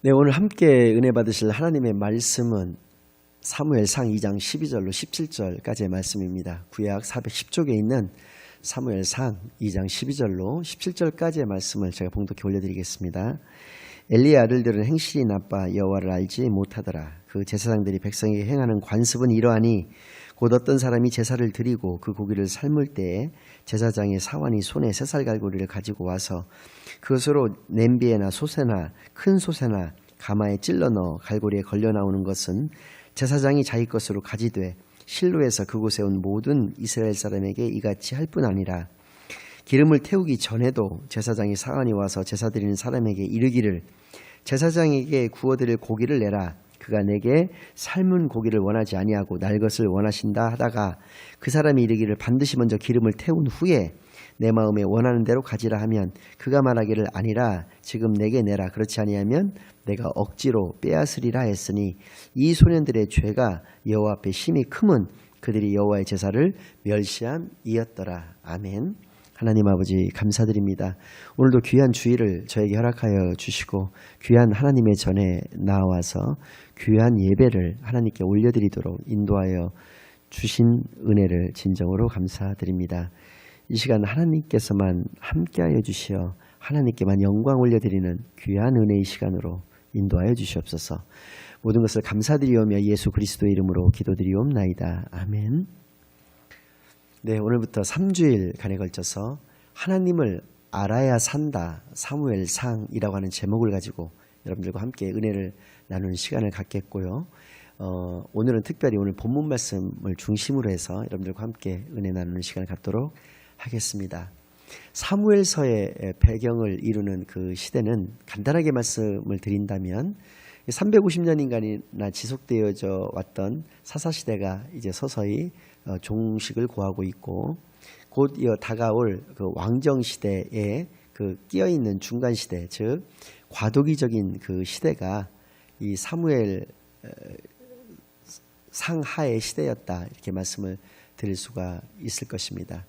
네, 오늘 함께 은혜 받으실 하나님의 말씀은 사무엘상 2장 12절로 17절까지의 말씀입니다. 구약 410쪽에 있는 사무엘상 2장 12절로 17절까지의 말씀을 제가 봉독해 올려드리겠습니다. 엘리의 아들들은 행실이 나빠 여호와를 알지 못하더라. 그 제사장들이 백성에게 행하는 관습은 이러하니 곧 어떤 사람이 제사를 드리고 그 고기를 삶을 때에 제사장의 사환이 손에 새살갈고리를 가지고 와서 그것으로 냄비에나 솥에나 큰 솥에나 가마에 찔러 넣어 갈고리에 걸려 나오는 것은 제사장이 자기 것으로 가지되 실로에서 그곳에 온 모든 이스라엘 사람에게 이같이 할 뿐 아니라 기름을 태우기 전에도 제사장이 사환이 와서 제사 드리는 사람에게 이르기를 제사장에게 구워드릴 고기를 내라. 그가 내게 삶은 고기를 원하지 아니하고 날 것을 원하신다 하다가 그 사람이 이르기를 반드시 먼저 기름을 태운 후에 내 마음에 원하는 대로 가지라 하면 그가 말하기를 아니라 지금 내게 내라. 그렇지 아니하면 내가 억지로 빼앗으리라 했으니 이 소년들의 죄가 여호와 앞에 심히 크면 그들이 여호와의 제사를 멸시함이었더라. 아멘. 하나님 아버지 감사드립니다. 오늘도 귀한 주일을 저에게 허락하여 주시고 귀한 하나님의 전에 나와서 귀한 예배를 하나님께 올려드리도록 인도하여 주신 은혜를 진정으로 감사드립니다. 이 시간 하나님께서만 함께하여 주시어 하나님께만 영광 올려드리는 귀한 은혜의 시간으로 인도하여 주시옵소서. 모든 것을 감사드리오며 예수 그리스도의 이름으로 기도드리옵나이다. 아멘. 네, 오늘부터 3주일간에 걸쳐서 하나님을 알아야 산다 사무엘상이라고 하는 제목을 가지고 여러분들과 함께 은혜를 나누는 시간을 갖겠고요. 오늘은 특별히 오늘 본문 말씀을 중심으로 해서 여러분들과 함께 은혜 나누는 시간을 갖도록 하겠습니다. 사무엘서의 배경을 이루는 그 시대는 간단하게 말씀을 드린다면 350년인가나 지속되어져 왔던 사사시대가 이제 서서히 종식을 고하고 있고 곧 이어 다가올 그 왕정시대에 그 끼어있는 중간시대 즉 과도기적인 그 시대가 이 사무엘 상하의 시대였다 이렇게 말씀을 드릴 수가 있을 것입니다.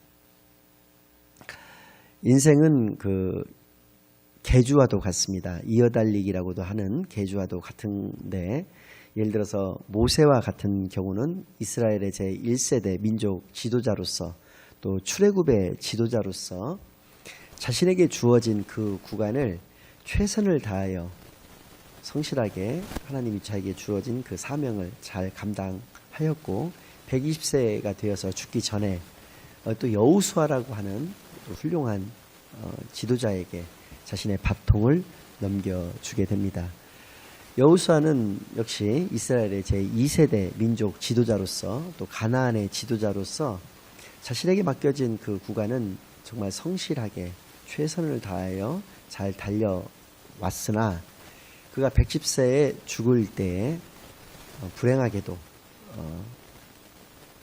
인생은 그 개주와도 같습니다. 이어달리기라고도 하는 개주와도 같은데 예를 들어서 모세와 같은 경우는 이스라엘의 제1세대 민족 지도자로서 또 출애굽의 지도자로서 자신에게 주어진 그 구간을 최선을 다하여 성실하게 하나님이 자에게 주어진 그 사명을 잘 감당하였고 120세가 되어서 죽기 전에 또 여호수아라고 하는 훌륭한 지도자에게 자신의 바통을 넘겨주게 됩니다. 여호수아는 역시 이스라엘의 제2세대 민족 지도자로서 또 가나안의 지도자로서 자신에게 맡겨진 그 구간은 정말 성실하게 최선을 다하여 잘 달려왔으나 그가 110세에 죽을 때에 불행하게도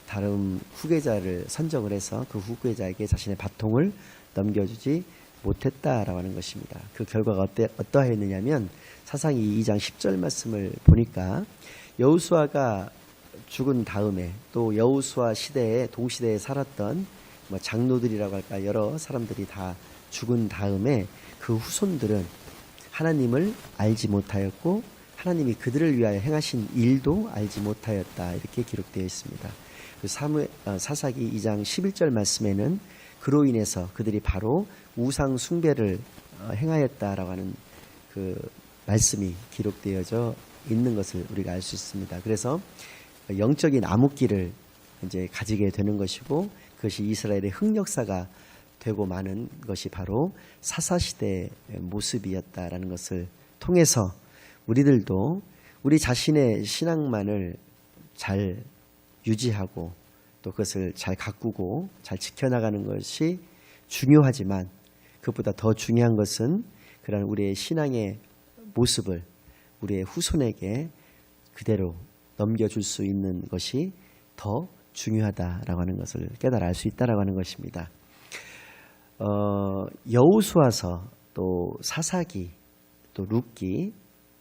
다른 후계자를 선정을 해서 그 후계자에게 자신의 바통을 넘겨주지 못했다라고 하는 것입니다. 그 결과가 어떠하였느냐면 사상이 2장 10절 말씀을 보니까 여호수아가 죽은 다음에 또 여호수아 시대에 동시대에 살았던 장로들이라고 할까 여러 사람들이 다 죽은 다음에 그 후손들은 하나님을 알지 못하였고 하나님이 그들을 위하여 행하신 일도 알지 못하였다 이렇게 기록되어 있습니다. 그 사사기 2장 11절 말씀에는 그로 인해서 그들이 바로 우상 숭배를 행하였다라고 하는 그 말씀이 기록되어져 있는 것을 우리가 알 수 있습니다. 그래서 영적인 암흑기를 이제 가지게 되는 것이고 그것이 이스라엘의 흑역사가 되고 마는 것이 바로 사사시대의 모습이었다라는 것을 통해서 우리들도 우리 자신의 신앙만을 잘 유지하고 또 그것을 잘 가꾸고 잘 지켜나가는 것이 중요하지만 그것보다 더 중요한 것은 그런 우리의 신앙의 모습을 우리의 후손에게 그대로 넘겨줄 수 있는 것이 더 중요하다라고 하는 것을 깨달아 알 수 있다라고 하는 것입니다. 여호수아서 또 사사기 또 룻기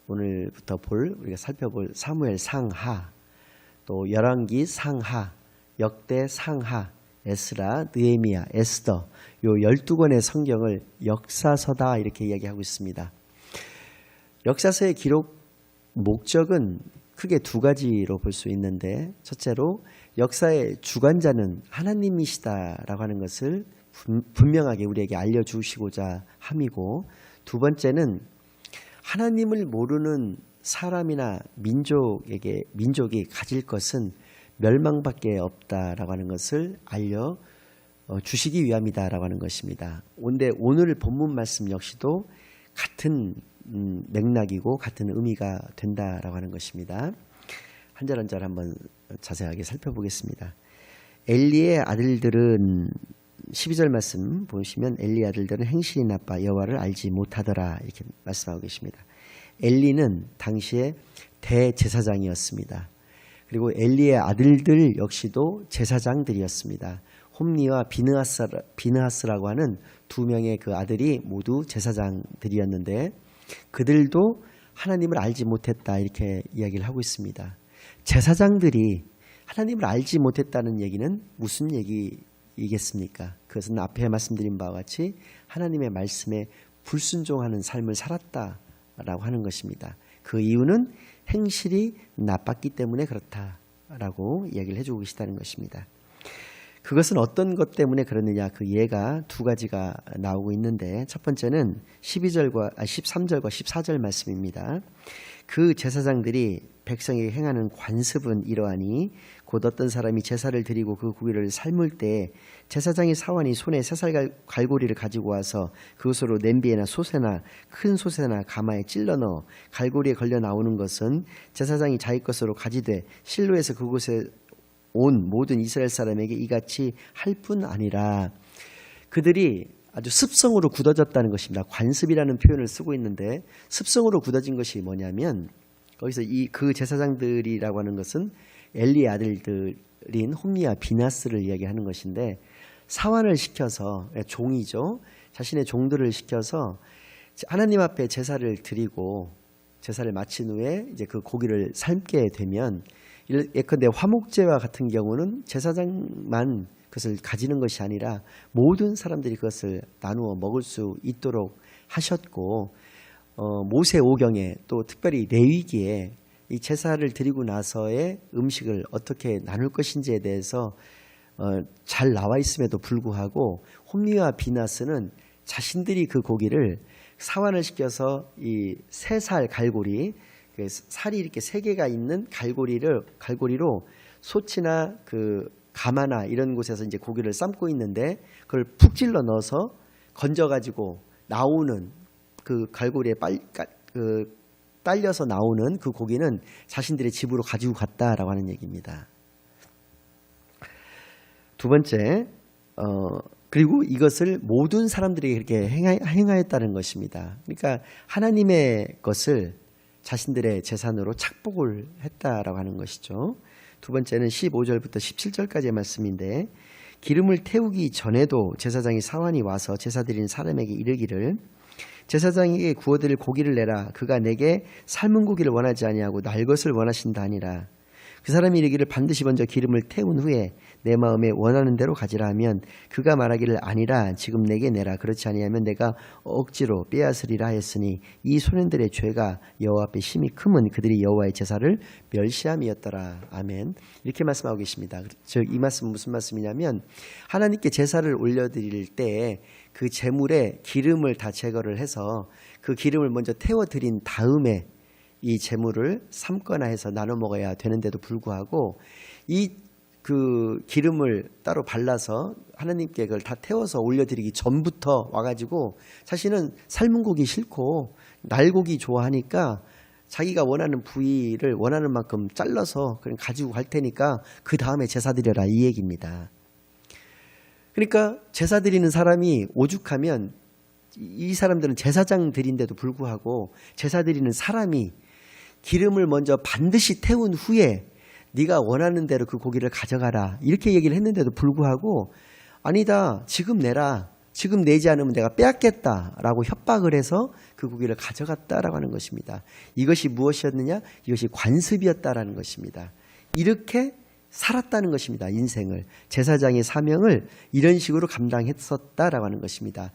오늘부터 우리가 살펴볼 사무엘 상하 또 열왕기 상하 역대 상하 에스라 느헤미야 에스더 요 12권의 성경을 역사서다 이렇게 이야기하고 있습니다. 역사서의 기록 목적은 크게 두 가지로 볼 수 있는데, 첫째로 역사의 주관자는 하나님이시다라고 하는 것을 분명하게 우리에게 알려주시고자 함이고, 두 번째는 하나님을 모르는 사람이나 민족이 가질 것은 멸망밖에 없다라고 하는 것을 주시기 위함이다라고 하는 것입니다. 근데 오늘 본문 말씀 역시도 같은 맥락이고 같은 의미가 된다라고 하는 것입니다. 한 절 한 절 한번 자세하게 살펴보겠습니다. 엘리의 아들들은 12절 말씀 보시면 엘리의 아들들은 행실이 나빠 여호와를 알지 못하더라 이렇게 말씀하고 계십니다. 엘리는 당시에 대제사장이었습니다. 그리고 엘리의 아들들 역시도 제사장들이었습니다. 홈리와 비느하스라고 하는 두 명의 그 아들이 모두 제사장들이었는데 그들도 하나님을 알지 못했다 이렇게 이야기를 하고 있습니다. 제사장들이 하나님을 알지 못했다는 얘기는 무슨 얘기이겠습니까? 그것은 앞에 말씀드린 바와 같이 하나님의 말씀에 불순종하는 삶을 살았다라고 하는 것입니다. 그 이유는 행실이 나빴기 때문에 그렇다라고 이야기를 해주고 계시다는 것입니다. 그것은 어떤 것 때문에 그러느냐, 그 예가 두 가지가 나오고 있는데, 첫 번째는 13절과 14절 말씀입니다. 그 제사장들이 백성에게 행하는 관습은 이러하니 곧 어떤 사람이 제사를 드리고 그 고기를 삶을 때 제사장의 사환이 손에 새살 갈고리를 가지고 와서 그것으로 냄비에나 솥에나 큰 솥에나 가마에 찔러 넣어 갈고리에 걸려 나오는 것은 제사장이 자기 것으로 가지되 실로에서 그곳에 온 모든 이스라엘 사람에게 이같이 할 뿐 아니라, 그들이 아주 습성으로 굳어졌다는 것입니다. 관습이라는 표현을 쓰고 있는데 습성으로 굳어진 것이 뭐냐면, 거기서 그 제사장들이라고 하는 것은 엘리의 아들들인 홈리와 비나스를 이야기하는 것인데, 사환을 시켜서, 종이죠, 자신의 종들을 시켜서 하나님 앞에 제사를 드리고 제사를 마친 후에 이제 그 고기를 삶게 되면, 예컨대 화목제와 같은 경우는 제사장만 그것을 가지는 것이 아니라 모든 사람들이 그것을 나누어 먹을 수 있도록 하셨고, 모세 오경에 또 특별히 레위기에 이 제사를 드리고 나서의 음식을 어떻게 나눌 것인지에 대해서 잘 나와 있음에도 불구하고 홈리와 비나스는 자신들이 그 고기를 사환을 시켜서 이 세 살 갈고리, 살이 이렇게 세 개가 있는 갈고리로 솥이나 그 가마나 이런 곳에서 이제 고기를 삶고 있는데, 그걸 푹 찔러 넣어서 건져가지고 나오는 그 갈고리에 딸려서 나오는 그 고기는 자신들의 집으로 가지고 갔다라고 하는 얘기입니다. 두 번째, 그리고 이것을 모든 사람들이 그렇게 행하였다는 것입니다. 그러니까 하나님의 것을 자신들의 재산으로 착복을 했다라고 하는 것이죠. 두 번째는 15절부터 17절까지의 말씀인데, 기름을 태우기 전에도 제사장이 사환이 와서 제사 드리는 사람에게 이르기를 제사장에게 구워드릴 고기를 내라. 그가 내게 삶은 고기를 원하지 아니하고 날 것을 원하신다 하니라. 그 사람이 이르기를 반드시 먼저 기름을 태운 후에 내 마음에 원하는 대로 가지라 하면 그가 말하기를 아니라 지금 내게 내라. 그렇지 아니하면 내가 억지로 빼앗으리라 하였으니 이 소년들의 죄가 여호와 앞에 심히 크면 그들이 여호와의 제사를 멸시함이었더라. 아멘. 이렇게 말씀하고 계십니다. 즉 이 말씀은 무슨 말씀이냐면, 하나님께 제사를 올려드릴 때 그 제물에 기름을 다 제거를 해서 그 기름을 먼저 태워드린 다음에 이 제물을 삶거나 해서 나눠 먹어야 되는데도 불구하고 그 기름을 따로 발라서 하나님께 그걸 다 태워서 올려드리기 전부터 와가지고 자신은 삶은 고기 싫고 날고기 좋아하니까 자기가 원하는 부위를 원하는 만큼 잘라서 그냥 가지고 갈 테니까 그 다음에 제사 드려라, 이 얘기입니다. 그러니까 제사 드리는 사람이 오죽하면 이 사람들은 제사장들인데도 불구하고 제사 드리는 사람이 기름을 먼저 반드시 태운 후에 네가 원하는 대로 그 고기를 가져가라 이렇게 얘기를 했는데도 불구하고, 아니다, 지금 내라, 지금 내지 않으면 내가 빼앗겠다라고 협박을 해서 그 고기를 가져갔다라고 하는 것입니다. 이것이 무엇이었느냐? 이것이 관습이었다라는 것입니다. 이렇게 살았다는 것입니다. 인생을, 제사장의 사명을 이런 식으로 감당했었다라고 하는 것입니다.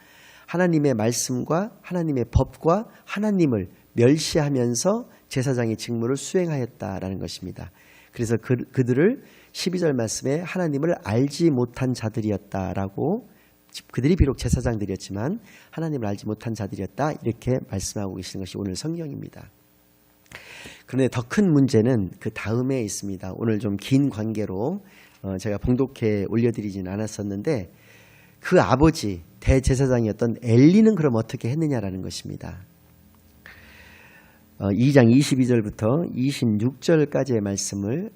하나님의 말씀과 하나님의 법과 하나님을 멸시하면서 제사장의 직무를 수행하였다라는 것입니다. 그래서 그들을 12절 말씀에 하나님을 알지 못한 자들이었다라고, 그들이 비록 제사장들이었지만 하나님을 알지 못한 자들이었다, 이렇게 말씀하고 계시는 것이 오늘 성경입니다. 그런데 더 큰 문제는 그 다음에 있습니다. 오늘 좀 긴 관계로 제가 봉독해 올려드리지는 않았었는데, 그 아버지 대제사장이었던 엘리는 그럼 어떻게 했느냐라는 것입니다. 2장 22절부터 26절까지의 말씀을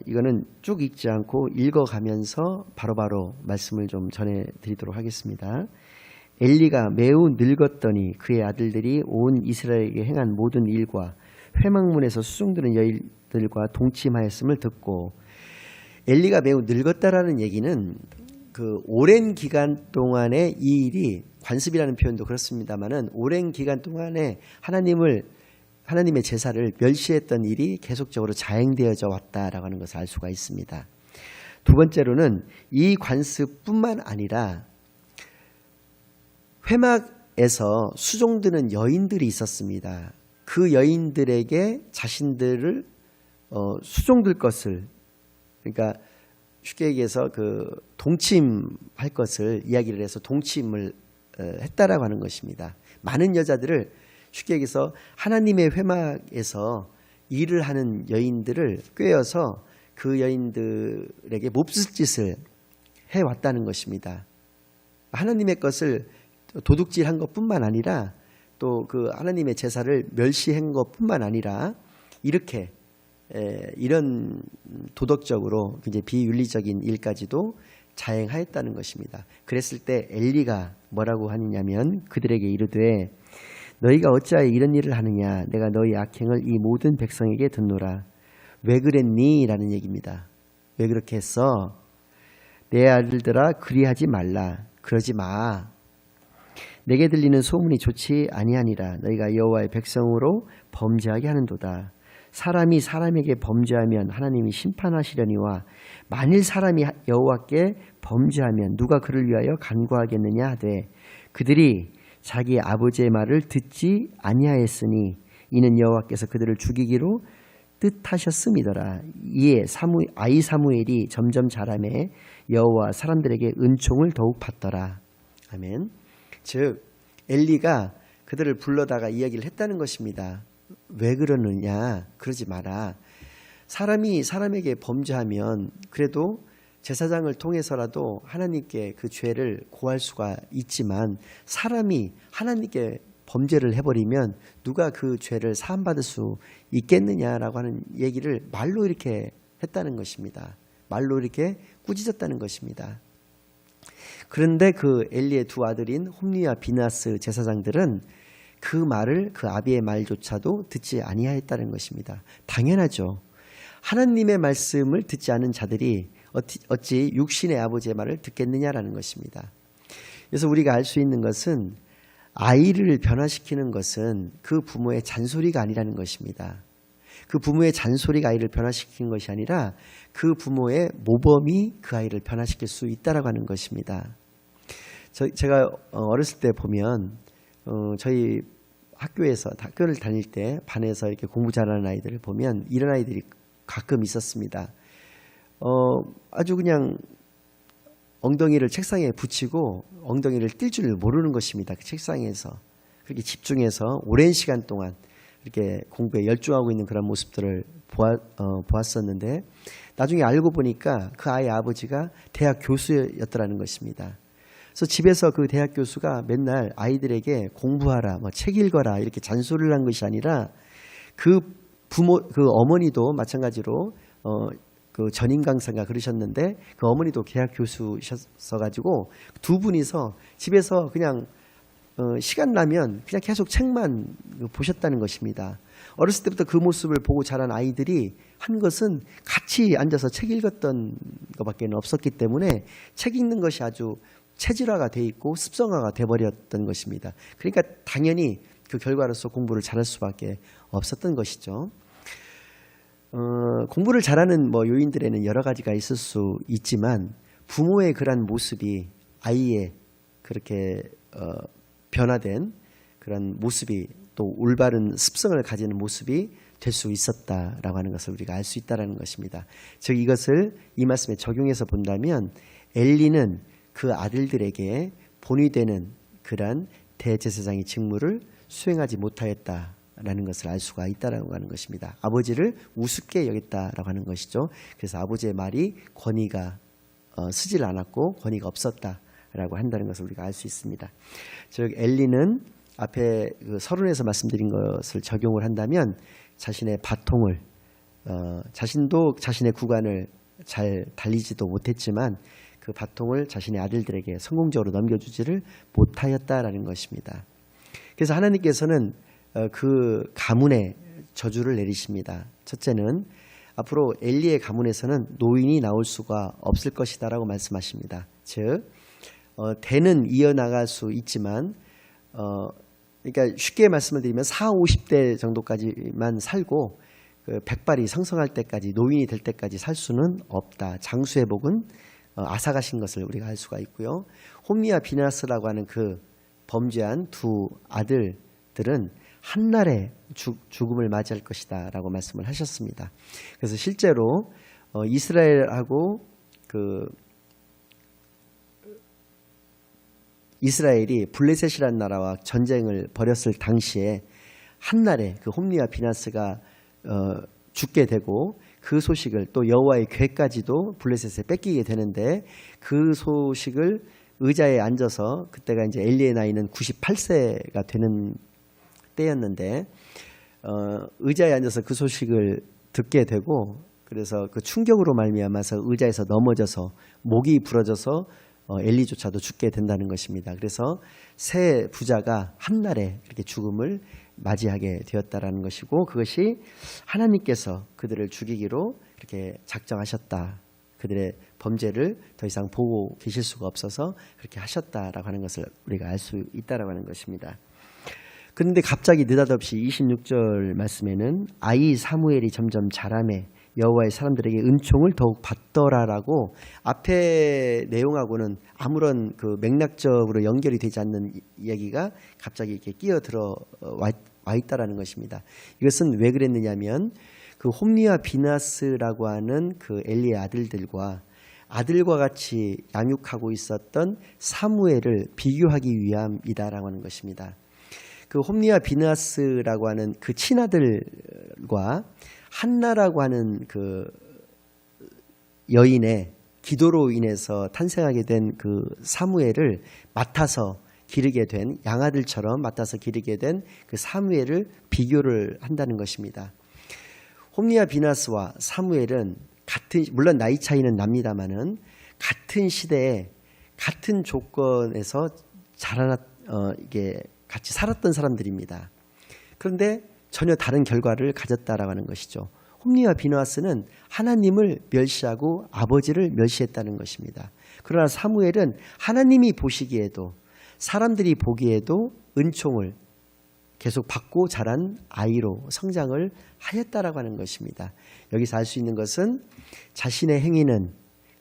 이거는 쭉 읽지 않고 읽어가면서 바로바로 말씀을 좀 전해드리도록 하겠습니다. 엘리가 매우 늙었더니 그의 아들들이 온 이스라엘에게 행한 모든 일과 회막문에서 수종드는 여인들과 동침하였음을 듣고, 엘리가 매우 늙었다라는 얘기는 그 오랜 기간 동안의 이 일이, 관습이라는 표현도 그렇습니다만은 오랜 기간 동안에 하나님의 제사를 멸시했던 일이 계속적으로 자행되어져 왔다라고 하는 것을 알 수가 있습니다. 두 번째로는 이 관습뿐만 아니라 회막에서 수종드는 여인들이 있었습니다. 그 여인들에게 자신들을 수종들 것을, 그러니까 쉽게 얘기해서 그 동침할 것을 이야기를 해서 동침을 했다라고 하는 것입니다. 많은 여자들을, 쉽게 얘기해서 하나님의 회막에서 일을 하는 여인들을 꿰어서 그 여인들에게 몹쓸 짓을 해왔다는 것입니다. 하나님의 것을 도둑질한 것뿐만 아니라 또 그 하나님의 제사를 멸시한 것뿐만 아니라 이렇게 이런 도덕적으로 굉장히 비윤리적인 일까지도 자행하였다는 것입니다. 그랬을 때 엘리가 뭐라고 하느냐면 그들에게 이르되 너희가 어찌하여 이런 일을 하느냐, 내가 너희 악행을 이 모든 백성에게 듣노라. 왜 그랬니? 라는 얘기입니다. 왜 그렇게 했어? 내 아들들아, 그리하지 말라. 그러지 마. 내게 들리는 소문이 좋지 아니하니라. 너희가 여호와의 백성으로 범죄하게 하는도다. 사람이 사람에게 범죄하면 하나님이 심판하시려니와 만일 사람이 여호와께 범죄하면 누가 그를 위하여 간구하겠느냐 하되 그들이 자기 아버지의 말을 듣지 아니하였으니 이는 여호와께서 그들을 죽이기로 뜻하셨음이더라. 이에 아이 사무엘이 점점 자라매 여호와 사람들에게 은총을 더욱 받더라. 아멘. 즉 엘리가 그들을 불러다가 이야기를 했다는 것입니다. 왜 그러느냐? 그러지 마라. 사람이 사람에게 범죄하면 그래도 제사장을 통해서라도 하나님께 그 죄를 고할 수가 있지만, 사람이 하나님께 범죄를 해버리면 누가 그 죄를 사함받을 수 있겠느냐라고 하는 얘기를 말로 이렇게 했다는 것입니다. 말로 이렇게 꾸짖었다는 것입니다. 그런데 그 엘리의 두 아들인 홈리와 비나스 제사장들은 그 말을, 그 아비의 말조차도 듣지 아니하였다는 것입니다. 당연하죠. 하나님의 말씀을 듣지 않은 자들이 어찌 육신의 아버지의 말을 듣겠느냐라는 것입니다. 그래서 우리가 알 수 있는 것은 아이를 변화시키는 것은 그 부모의 잔소리가 아니라는 것입니다. 그 부모의 잔소리가 아이를 변화시키는 것이 아니라 그 부모의 모범이 그 아이를 변화시킬 수 있다라고 하는 것입니다. 제가 어렸을 때 보면 저희 학교를 다닐 때 반에서 이렇게 공부 잘하는 아이들을 보면 이런 아이들이 가끔 있었습니다. 아주 그냥 엉덩이를 책상에 붙이고 엉덩이를 뛸 줄 모르는 것입니다. 그 책상에서 그렇게 집중해서 오랜 시간 동안 이렇게 공부에 열중하고 있는 그런 모습들을 보았었는데, 나중에 알고 보니까 그 아이의 아버지가 대학 교수였더라는 것입니다. 그래서 집에서 그 대학 교수가 맨날 아이들에게 공부하라, 책 읽어라 이렇게 잔소리를 한 것이 아니라 그 어머니도 마찬가지로 그 전임 강사가 그러셨는데 그 어머니도 대학 교수셨어가지고 두 분이서 집에서 그냥 시간 나면 그냥 계속 책만 보셨다는 것입니다. 어렸을 때부터 그 모습을 보고 자란 아이들이 한 것은 같이 앉아서 책 읽었던 것밖에 없었기 때문에 책 읽는 것이 아주 체질화가 돼 있고 습성화가 돼버렸던 것입니다. 그러니까 당연히 그 결과로서 공부를 잘할 수밖에 없었던 것이죠. 공부를 잘하는 요인들에는 여러 가지가 있을 수 있지만 부모의 그러한 모습이 아이의 그렇게 변화된 그런 모습이 또 올바른 습성을 가지는 모습이 될 수 있었다라고 하는 것을 우리가 알 수 있다라는 것입니다. 즉 이것을 이 말씀에 적용해서 본다면 엘리는 그 아들들에게 본이 되는 그러한 대제사장의 직무를 수행하지 못하였다라는 것을 알 수가 있다라고 하는 것입니다. 아버지를 우습게 여겼다라고 하는 것이죠. 그래서 아버지의 말이 권위가 쓰질 않았고 권위가 없었다라고 한다는 것을 우리가 알 수 있습니다. 즉 엘리는 앞에 그 서론에서 말씀드린 것을 적용을 한다면 자신의 바통을 자신도 자신의 구간을 잘 달리지도 못했지만 그 바통을 자신의 아들들에게 성공적으로 넘겨주지를 못하였다라는 것입니다. 그래서 하나님께서는 그 가문에 저주를 내리십니다. 첫째는 앞으로 엘리의 가문에서는 노인이 나올 수가 없을 것이다라고 말씀하십니다. 즉 대는 이어나갈 수 있지만 그러니까 쉽게 말씀을 드리면 40, 50대 정도까지만 살고 그 백발이 성성할 때까지 노인이 될 때까지 살 수는 없다. 장수의 복은 앗아가신 것을 우리가 알 수가 있고요. 홈리와 비나스라고 하는 그 범죄한 두 아들들은 한날에 죽음을 맞이할 것이다 라고 말씀을 하셨습니다. 그래서 실제로 이스라엘하고 이스라엘이 블레셋이라는 나라와 전쟁을 벌였을 당시에 한날에 그 홈리와 비나스가 죽게 되고 그 소식을 또 여호와의 궤까지도 블레셋에 뺏기게 되는데 그 소식을 의자에 앉아서 그때가 이제 엘리의 나이는 98세가 되는 때였는데 의자에 앉아서 그 소식을 듣게 되고 그래서 그 충격으로 말미암아서 의자에서 넘어져서 목이 부러져서 엘리조차도 죽게 된다는 것입니다. 그래서 세 부자가 한날에 그렇게 죽음을 맞이하게 되었다라는 것이고 그것이 하나님께서 그들을 죽이기로 그렇게 작정하셨다. 그들의 범죄를 더 이상 보고 계실 수가 없어서 그렇게 하셨다라고 하는 것을 우리가 알 수 있다라고 하는 것입니다. 그런데 갑자기 느닷없이 26절 말씀에는 아이 사무엘이 점점 자라매 여호와의 사람들에게 은총을 더욱 받더라라고 앞에 내용하고는 아무런 그 맥락적으로 연결이 되지 않는 이야기가 갑자기 이렇게 끼어들어 와 있다라는 것입니다. 이것은 왜 그랬느냐면 그 홈리와 비나스라고 하는 그 엘리의 아들들과 아들과 같이 양육하고 있었던 사무엘을 비교하기 위함이다라고 하는 것입니다. 그 홈리와 비나스라고 하는 그 친아들과 한나라고 하는 그 여인의 기도로 인해서 탄생하게 된 그 사무엘을 맡아서 기르게 된 양아들처럼 맡아서 기르게 된 그 사무엘을 비교를 한다는 것입니다. 홈리와 비나스와 사무엘은 같은 물론 나이 차이는 납니다만은 같은 시대에 같은 조건에서 이게 같이 살았던 사람들입니다. 그런데 전혀 다른 결과를 가졌다라고 하는 것이죠. 홈리와 비나스는 하나님을 멸시하고 아버지를 멸시했다는 것입니다. 그러나 사무엘은 하나님이 보시기에도 사람들이 보기에도 은총을 계속 받고 자란 아이로 성장을 하였다라고 하는 것입니다. 여기서 알 수 있는 것은 자신의 행위는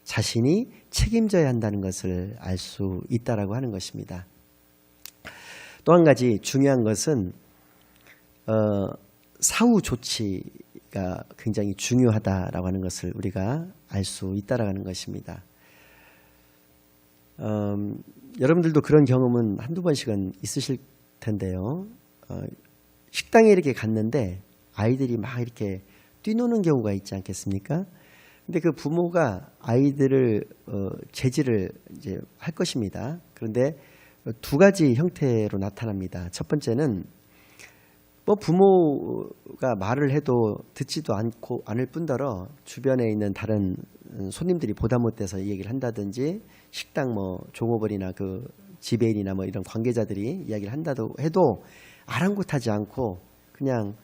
자신이 책임져야 한다는 것을 알 수 있다라고 하는 것입니다. 또 한 가지 중요한 것은 사후 조치가 굉장히 중요하다라고 하는 것을 우리가 알 수 있다라는 것입니다. 여러분들도 그런 경험은 한두 번씩은 있으실 텐데요. 식당에 이렇게 갔는데 아이들이 막 이렇게 뛰노는 경우가 있지 않겠습니까? 근데 그 부모가 아이들을 제지를 이제 할 것입니다. 그런데 두 가지 형태로 나타납니다. 첫 번째는 뭐 부모가 말을 해도 듣지도 않을 뿐더러 주변에 있는 다른 손님들이 보다 못해서 이 얘기를 한다든지 식당 뭐 종업원이나 그 지배인이나 뭐 이런 관계자들이 이야기를 한다도 해도 아랑곳하지 않고 그냥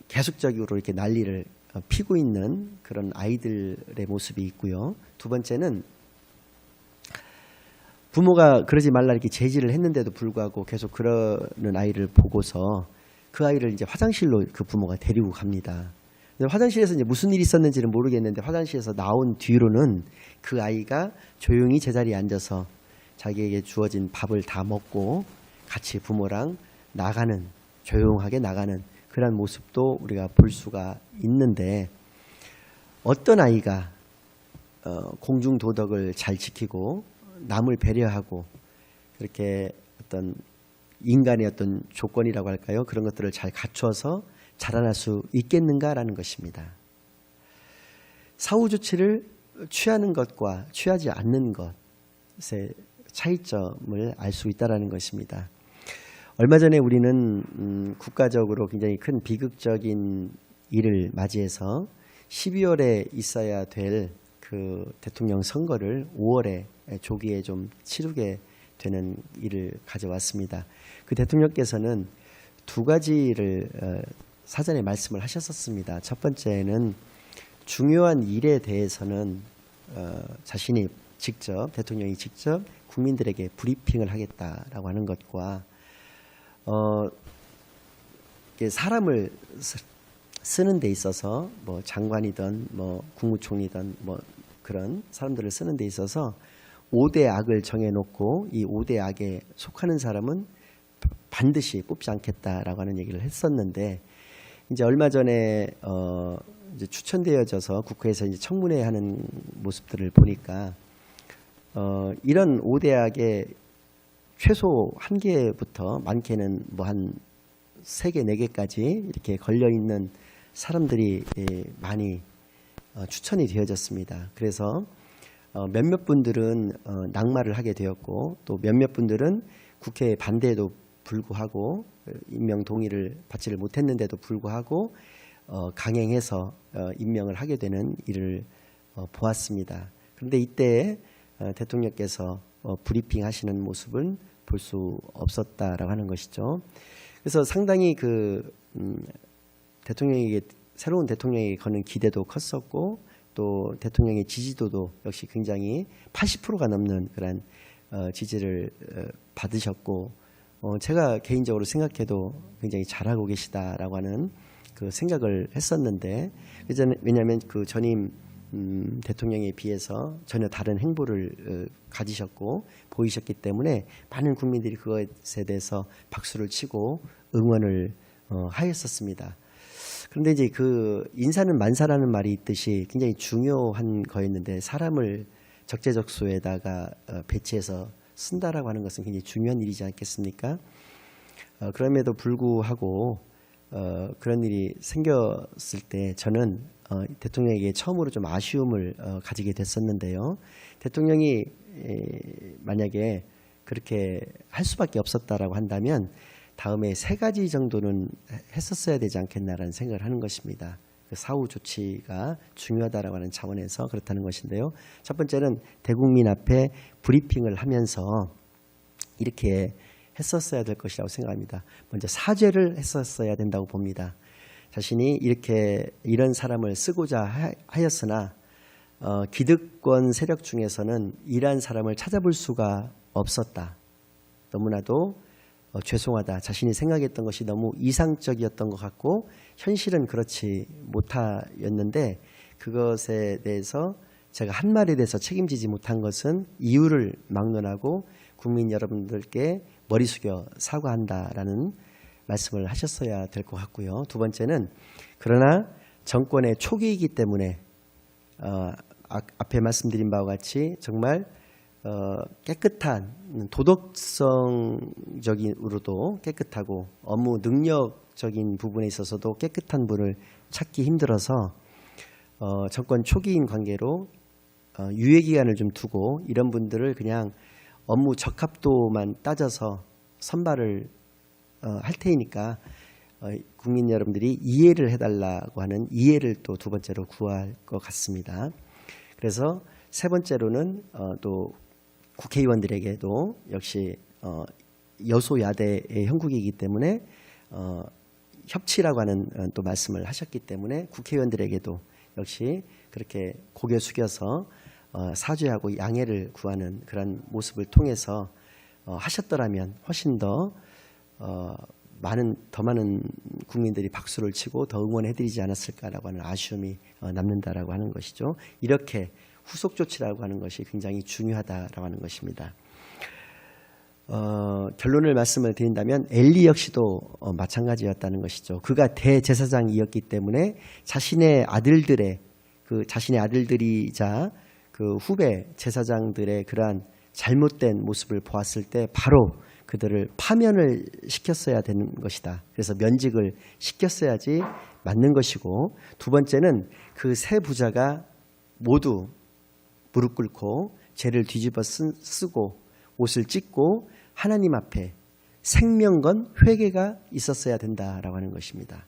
계속적으로 이렇게 난리를 피고 있는 그런 아이들의 모습이 있고요. 두 번째는 부모가 그러지 말라 이렇게 제지를 했는데도 불구하고 계속 그러는 아이를 보고서 그 아이를 이제 화장실로 그 부모가 데리고 갑니다. 근데 화장실에서 이제 무슨 일이 있었는지는 모르겠는데 화장실에서 나온 뒤로는 그 아이가 조용히 제자리에 앉아서 자기에게 주어진 밥을 다 먹고 같이 부모랑 나가는, 조용하게 나가는 그런 모습도 우리가 볼 수가 있는데, 어떤 아이가 공중 도덕을 잘 지키고 남을 배려하고 그렇게 어떤 인간의 어떤 조건이라고 할까요? 그런 것들을 잘 갖춰서 자라날 수 있겠는가라는 것입니다. 사후 조치를 취하는 것과 취하지 않는 것의 차이점을 알 수 있다는 것입니다. 얼마 전에 우리는 국가적으로 굉장히 큰 비극적인 일을 맞이해서 12월에 있어야 될 그 대통령 선거를 5월에 조기에 좀 치르게 되는 일을 가져왔습니다. 그 대통령께서는 두 가지를 사전에 말씀을 하셨었습니다. 첫 번째는 중요한 일에 대해서는 자신이 직접, 대통령이 직접 국민들에게 브리핑을 하겠다라고 하는 것과 사람을 쓰는 데 있어서 뭐 장관이든 뭐 국무총리든 뭐 그런 사람들을 쓰는 데 있어서 5대 악을 정해놓고 이 5대 악에 속하는 사람은 반드시 뽑지 않겠다라고 하는 얘기를 했었는데, 이제 얼마 전에 이제 추천되어져서 국회에서 이제 청문회 하는 모습들을 보니까 이런 5대 악의 최소 1개부터 많게는 뭐 한 3개, 4개까지 이렇게 걸려있는 사람들이 많이 추천이 되어졌습니다. 그래서 몇몇 분들은 낙마를 하게 되었고, 또 몇몇 분들은 국회 반대에도 불구하고 임명 동의를 받지를 못했는데도 불구하고 강행해서 임명을 하게 되는 일을 보았습니다. 그런데 이때 대통령께서 브리핑 하시는 모습은 볼 수 없었다라고 하는 것이죠. 그래서 상당히 대통령에게, 새로운 대통령에게 거는 기대도 컸었고, 또 대통령의 지지도도 역시 굉장히 80%가 넘는 그런 지지를 받으셨고, 제가 개인적으로 생각해도 굉장히 잘하고 계시다라고 하는 그 생각을 했었는데, 왜냐하면 그 전임 대통령에 비해서 전혀 다른 행보를 가지셨고 보이셨기 때문에 많은 국민들이 그것에 대해서 박수를 치고 응원을 하였었습니다. 그런데 이제 그 인사는 만사라는 말이 있듯이 굉장히 중요한 거였는데, 사람을 적재적소에다가 배치해서 쓴다라고 하는 것은 굉장히 중요한 일이지 않겠습니까? 그럼에도 불구하고 그런 일이 생겼을 때 저는 대통령에게 처음으로 좀 아쉬움을 가지게 됐었는데요. 대통령이 만약에 그렇게 할 수밖에 없었다라고 한다면 다음에 3가지 정도는 했었어야 되지 않겠나라는 생각을 하는 것입니다. 그 사후 조치가 중요하다라고 하는 차원에서 그렇다는 것인데요. 첫 번째는 대국민 앞에 브리핑을 하면서 이렇게 했었어야 될 것이라고 생각합니다. 먼저 사죄를 했었어야 된다고 봅니다. 자신이 이런 사람을 쓰고자 하였으나 기득권 세력 중에서는 이러한 사람을 찾아볼 수가 없었다. 너무나도 죄송하다. 자신이 생각했던 것이 너무 이상적이었던 것 같고 현실은 그렇지 못하였는데, 그것에 대해서 제가 한 말에 대해서 책임지지 못한 것은 이유를 막론하고 국민 여러분들께 머리 숙여 사과한다라는 말씀을 하셨어야 될 것 같고요. 두 번째는, 그러나 정권의 초기이기 때문에 앞에 말씀드린 바와 같이 정말 깨끗한, 도덕성적으로도 깨끗하고 업무 능력적인 부분에 있어서도 깨끗한 분을 찾기 힘들어서 정권 초기인 관계로 유예기간을 좀 두고 이런 분들을 그냥 업무 적합도만 따져서 선발을 할 테니까 국민 여러분들이 이해를 해달라고 하는 이해를 또 두 번째로 구할 것 같습니다. 그래서 세 번째로는 또 국회의원들에게도 역시 여소야대의 형국이기 때문에 협치라고 하는 또 말씀을 하셨기 때문에 국회의원들에게도 역시 그렇게 고개 숙여서 사죄하고 양해를 구하는 그런 모습을 통해서 하셨더라면 훨씬 더 많은 국민들이 박수를 치고 더 응원해드리지 않았을까라고 하는 아쉬움이 남는다라고 하는 것이죠. 이렇게 후속 조치라고 하는 것이 굉장히 중요하다라고 하는 것입니다. 결론을 말씀을 드린다면 엘리 역시도 마찬가지였다는 것이죠. 그가 대제사장이었기 때문에 자신의 아들들이자 그 후배 제사장들의 그러한 잘못된 모습을 보았을 때 바로 그들을 파면을 시켰어야 되는 것이다. 그래서 면직을 시켰어야지 맞는 것이고, 두 번째는 그 세 부자가 모두 무릎 꿇고 죄를 뒤집어 쓰고 옷을 찢고 하나님 앞에 생명건 회개가 있었어야 된다라고 하는 것입니다.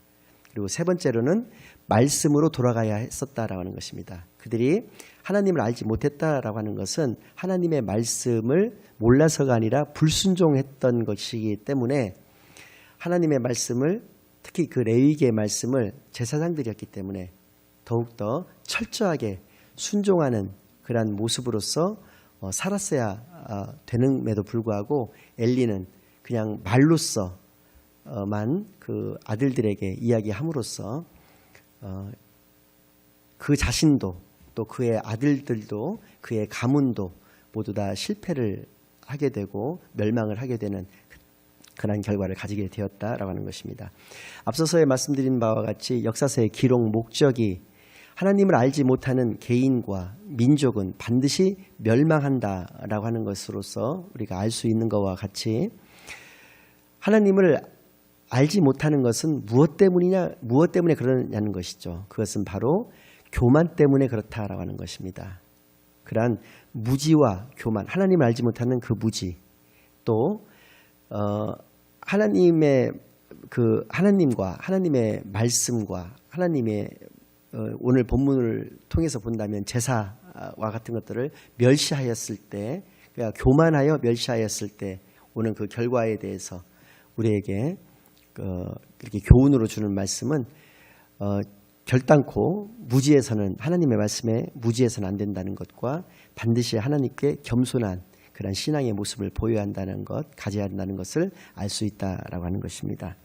그리고 세 번째로는 말씀으로 돌아가야 했었다라고 하는 것입니다. 그들이 하나님을 알지 못했다라고 하는 것은 하나님의 말씀을 몰라서가 아니라 불순종했던 것이기 때문에, 하나님의 말씀을, 특히 그 레위기의 말씀을 제사장들이었기 때문에 더욱더 철저하게 순종하는 그러한 모습으로서 살았어야 되는에도 불구하고 엘리는 그냥 말로서만 그 아들들에게 이야기함으로써 그 자신도 또 그의 아들들도 그의 가문도 모두 다 실패를 하게 되고 멸망을 하게 되는 그런 결과를 가지게 되었다라고 하는 것입니다. 앞서서에 말씀드린 바와 같이 역사서의 기록 목적이 하나님을 알지 못하는 개인과 민족은 반드시 멸망한다라고 하는 것으로서 우리가 알 수 있는 것과 같이, 하나님을 알지 못하는 것은 무엇 때문에 그러냐는 것이죠. 그것은 바로 교만 때문에 그렇다라고 하는 것입니다. 그러한 무지와 교만, 하나님을 알지 못하는 그 무지, 또 하나님과 하나님의 말씀과 하나님의 오늘 본문을 통해서 본다면 제사와 같은 것들을 멸시하였을 때, 그러니까 교만하여 멸시하였을 때 오는 그 결과에 대해서 우리에게 이렇게 교훈으로 주는 말씀은 결단코 하나님의 말씀에 무지해서는 안 된다는 것과 반드시 하나님께 겸손한 그런 신앙의 모습을 보여야 한다는 것, 가져야 한다는 것을 알 수 있다라고 하는 것입니다.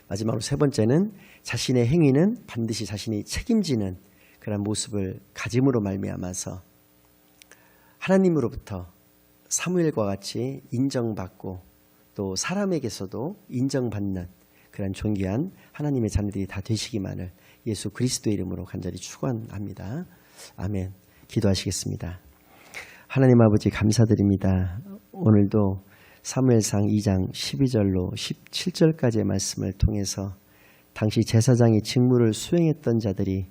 마지막으로 세 번째는 자신의 행위는 반드시 자신이 책임지는 그런 모습을 가짐으로 말미암아서 하나님으로부터 사무엘과 같이 인정받고 또 사람에게서도 인정받는 그런 존귀한 하나님의 자녀들이 다 되시기만을 예수 그리스도의 이름으로 간절히 축원합니다. 아멘. 기도하시겠습니다. 하나님 아버지 감사드립니다. 오늘도 사무엘상 2장 12절로 17절까지의 말씀을 통해서 당시 제사장의 직무를 수행했던 자들이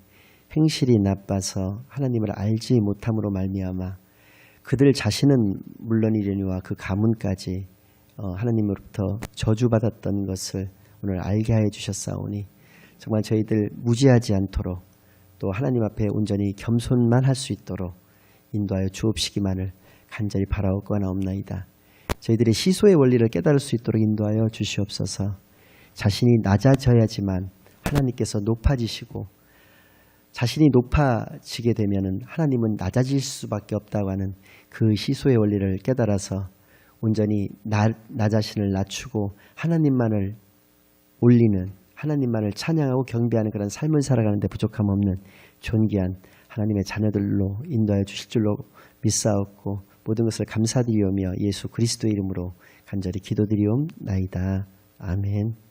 행실이 나빠서 하나님을 알지 못함으로 말미암아 그들 자신은 물론이려니와 그 가문까지 하나님으로부터 저주받았던 것을 오늘 알게 하여 주셨사오니 정말 저희들 무지하지 않도록 또 하나님 앞에 온전히 겸손만 할 수 있도록 인도하여 주옵시기만을 간절히 바라옵나이다. 저희들의 시소의 원리를 깨달을 수 있도록 인도하여 주시옵소서. 자신이 낮아져야지만 하나님께서 높아지시고 자신이 높아지게 되면 하나님은 낮아질 수밖에 없다고 하는 그 시소의 원리를 깨달아서 온전히 나 자신을 낮추고 하나님만을 올리는, 하나님만을 찬양하고 경배하는 그런 삶을 살아가는 데 부족함 없는 존귀한 하나님의 자녀들로 인도하여 주실 줄로 믿사옵고 모든 것을 감사드리오며 예수 그리스도의 이름으로 간절히 기도드리옵나이다. 아멘.